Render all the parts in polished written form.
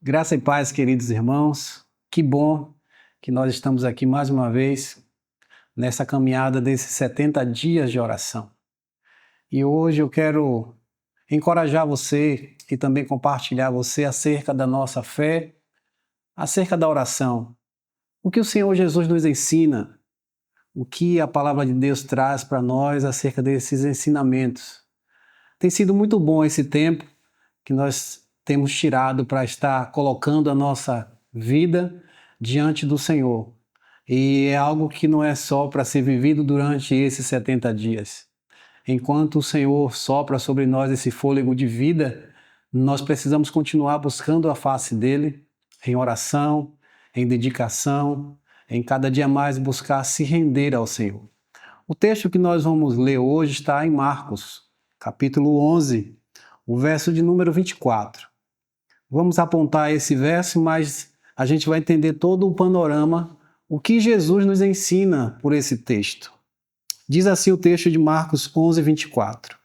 Graça e paz, queridos irmãos. Que bom que nós estamos aqui mais uma vez nessa caminhada desses 70 dias de oração. E hoje eu quero encorajar você e também compartilhar você acerca da nossa fé, acerca da oração. O que o Senhor Jesus nos ensina, o que a palavra de Deus traz para nós acerca desses ensinamentos. Tem sido muito bom esse tempo que nós temos tirado para estar colocando a nossa vida diante do Senhor. E é algo que não é só para ser vivido durante esses 70 dias. Enquanto o Senhor sopra sobre nós esse fôlego de vida, nós precisamos continuar buscando a face dele em oração, em dedicação, em cada dia mais buscar se render ao Senhor. O texto que nós vamos ler hoje está em Marcos, capítulo 11, o verso de número 24. Vamos apontar esse verso, mas a gente vai entender todo o panorama, o que Jesus nos ensina por esse texto. Diz assim o texto de Marcos 11, 24.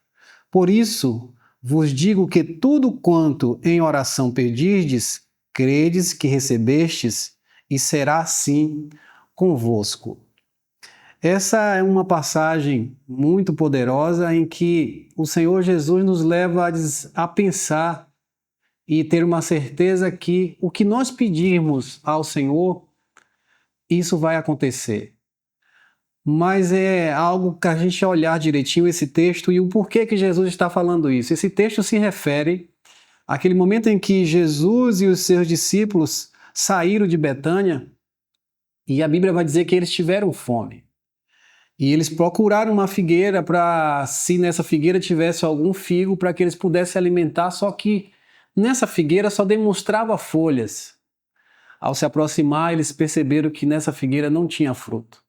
Por isso vos digo que tudo quanto em oração pedirdes, credes que recebestes, e será assim convosco. Essa é uma passagem muito poderosa em que o Senhor Jesus nos leva a pensar e ter uma certeza que o que nós pedirmos ao Senhor, isso vai acontecer. Mas é algo que a gente olhar direitinho esse texto e o porquê que Jesus está falando isso. Esse texto se refere àquele momento em que Jesus e os seus discípulos saíram de Betânia e a Bíblia vai dizer que eles tiveram fome. E eles procuraram uma figueira para, se nessa figueira tivesse algum figo, para que eles pudessem alimentar, só que nessa figueira só demonstrava folhas. Ao se aproximar, eles perceberam que nessa figueira não tinha fruto.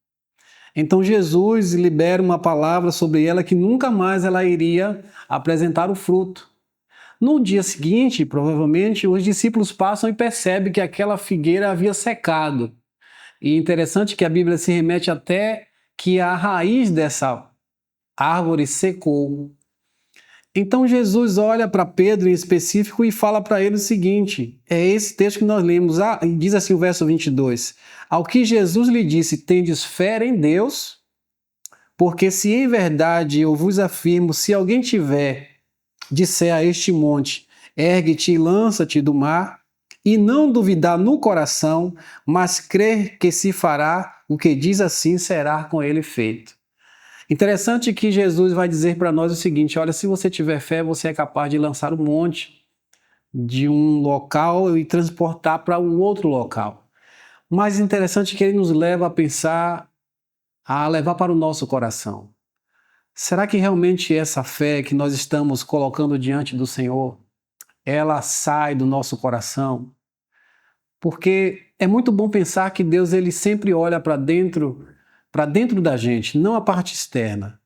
Então Jesus libera uma palavra sobre ela que nunca mais ela iria apresentar o fruto. No dia seguinte, provavelmente, os discípulos passam e percebem que aquela figueira havia secado. E interessante que a Bíblia se remete até que a raiz dessa árvore secou. Então Jesus olha para Pedro em específico e fala para ele o seguinte, é esse texto que nós lemos, diz assim o verso 22, ao que Jesus lhe disse, tendes fé em Deus, porque se em verdade eu vos afirmo, se alguém disser a este monte, ergue-te e lança-te do mar, e não duvidar no coração, mas crer que se fará o que diz assim, será com ele feito. Interessante que Jesus vai dizer para nós o seguinte, olha, se você tiver fé, você é capaz de lançar um monte de um local e transportar para um outro local. Mas interessante que ele nos leva a pensar, a levar para o nosso coração. Será que realmente essa fé que nós estamos colocando diante do Senhor, ela sai do nosso coração? Porque é muito bom pensar que Deus ele sempre olha para dentro da gente, não a parte externa.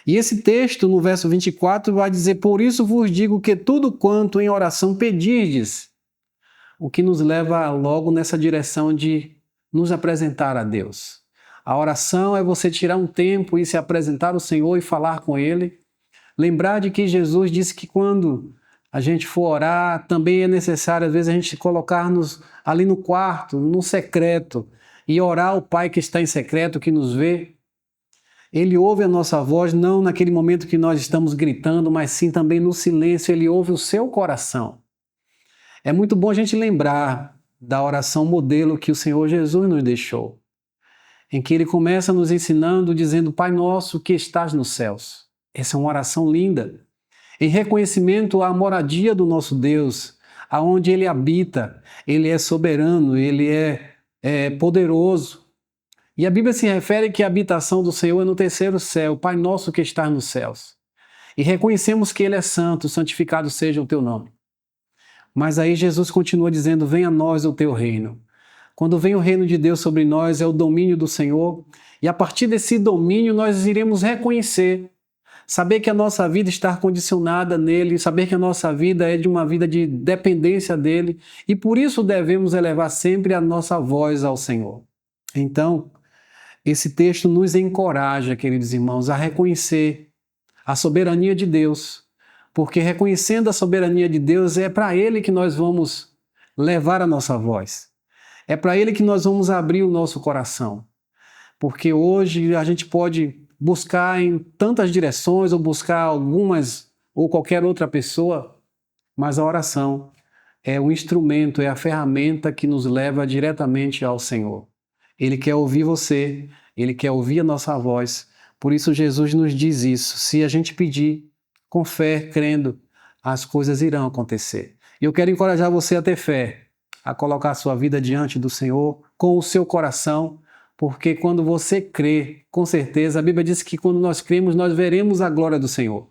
E esse texto, no verso 24, vai dizer, por isso vos digo que tudo quanto em oração pedirdes, o que nos leva logo nessa direção de nos apresentar a Deus. A oração é você tirar um tempo e se apresentar ao Senhor e falar com Ele. Lembrar de que Jesus disse que quando a gente for orar, também é necessário, às vezes, a gente colocar-nos ali no quarto, no secreto, e orar ao Pai que está em secreto, que nos vê. Ele ouve a nossa voz, não naquele momento que nós estamos gritando, mas sim também no silêncio, Ele ouve o seu coração. É muito bom a gente lembrar da oração modelo que o Senhor Jesus nos deixou, em que Ele começa nos ensinando, dizendo, Pai nosso que estás nos céus. Essa é uma oração linda, em reconhecimento à moradia do nosso Deus, aonde Ele habita, Ele é soberano, Ele é poderoso. E a Bíblia se refere que a habitação do Senhor é no terceiro céu, Pai nosso que está nos céus. E reconhecemos que Ele é santo, santificado seja o teu nome. Mas aí Jesus continua dizendo, venha a nós o teu reino. Quando vem o reino de Deus sobre nós, é o domínio do Senhor. E a partir desse domínio nós iremos reconhecer, saber que a nossa vida está condicionada nele, saber que a nossa vida é de uma vida de dependência dele. E por isso devemos elevar sempre a nossa voz ao Senhor. Então, esse texto nos encoraja, queridos irmãos, a reconhecer a soberania de Deus, porque reconhecendo a soberania de Deus é para Ele que nós vamos levar a nossa voz. É para Ele que nós vamos abrir o nosso coração. Porque hoje a gente pode buscar em tantas direções, ou buscar algumas, ou qualquer outra pessoa, mas a oração é o instrumento, é a ferramenta que nos leva diretamente ao Senhor. Ele quer ouvir você, Ele quer ouvir a nossa voz. Por isso Jesus nos diz isso. Se a gente pedir com fé, crendo, as coisas irão acontecer. E eu quero encorajar você a ter fé, a colocar a sua vida diante do Senhor com o seu coração, porque quando você crê, com certeza, a Bíblia diz que quando nós cremos, nós veremos a glória do Senhor.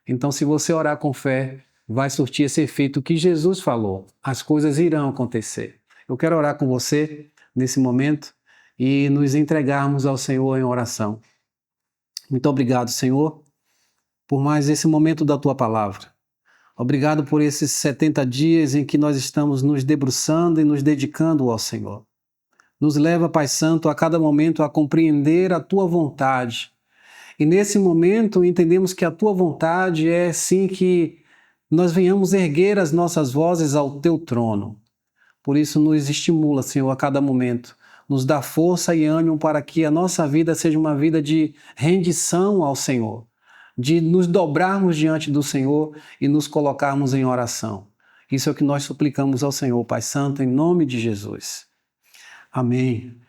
Então, se você orar com fé, vai surtir esse efeito que Jesus falou. As coisas irão acontecer. Eu quero orar com você nesse momento e nos entregarmos ao Senhor em oração. Muito obrigado, Senhor, por mais esse momento da Tua palavra. Obrigado por esses 70 dias em que nós estamos nos debruçando e nos dedicando ao Senhor. Nos leva, Pai Santo, a cada momento a compreender a Tua vontade. E nesse momento entendemos que a Tua vontade é sim que nós venhamos erguer as nossas vozes ao Teu trono. Por isso nos estimula, Senhor, a cada momento. Nos dá força e ânimo para que a nossa vida seja uma vida de rendição ao Senhor, de nos dobrarmos diante do Senhor e nos colocarmos em oração. Isso é o que nós suplicamos ao Senhor, Pai Santo, em nome de Jesus. Amém.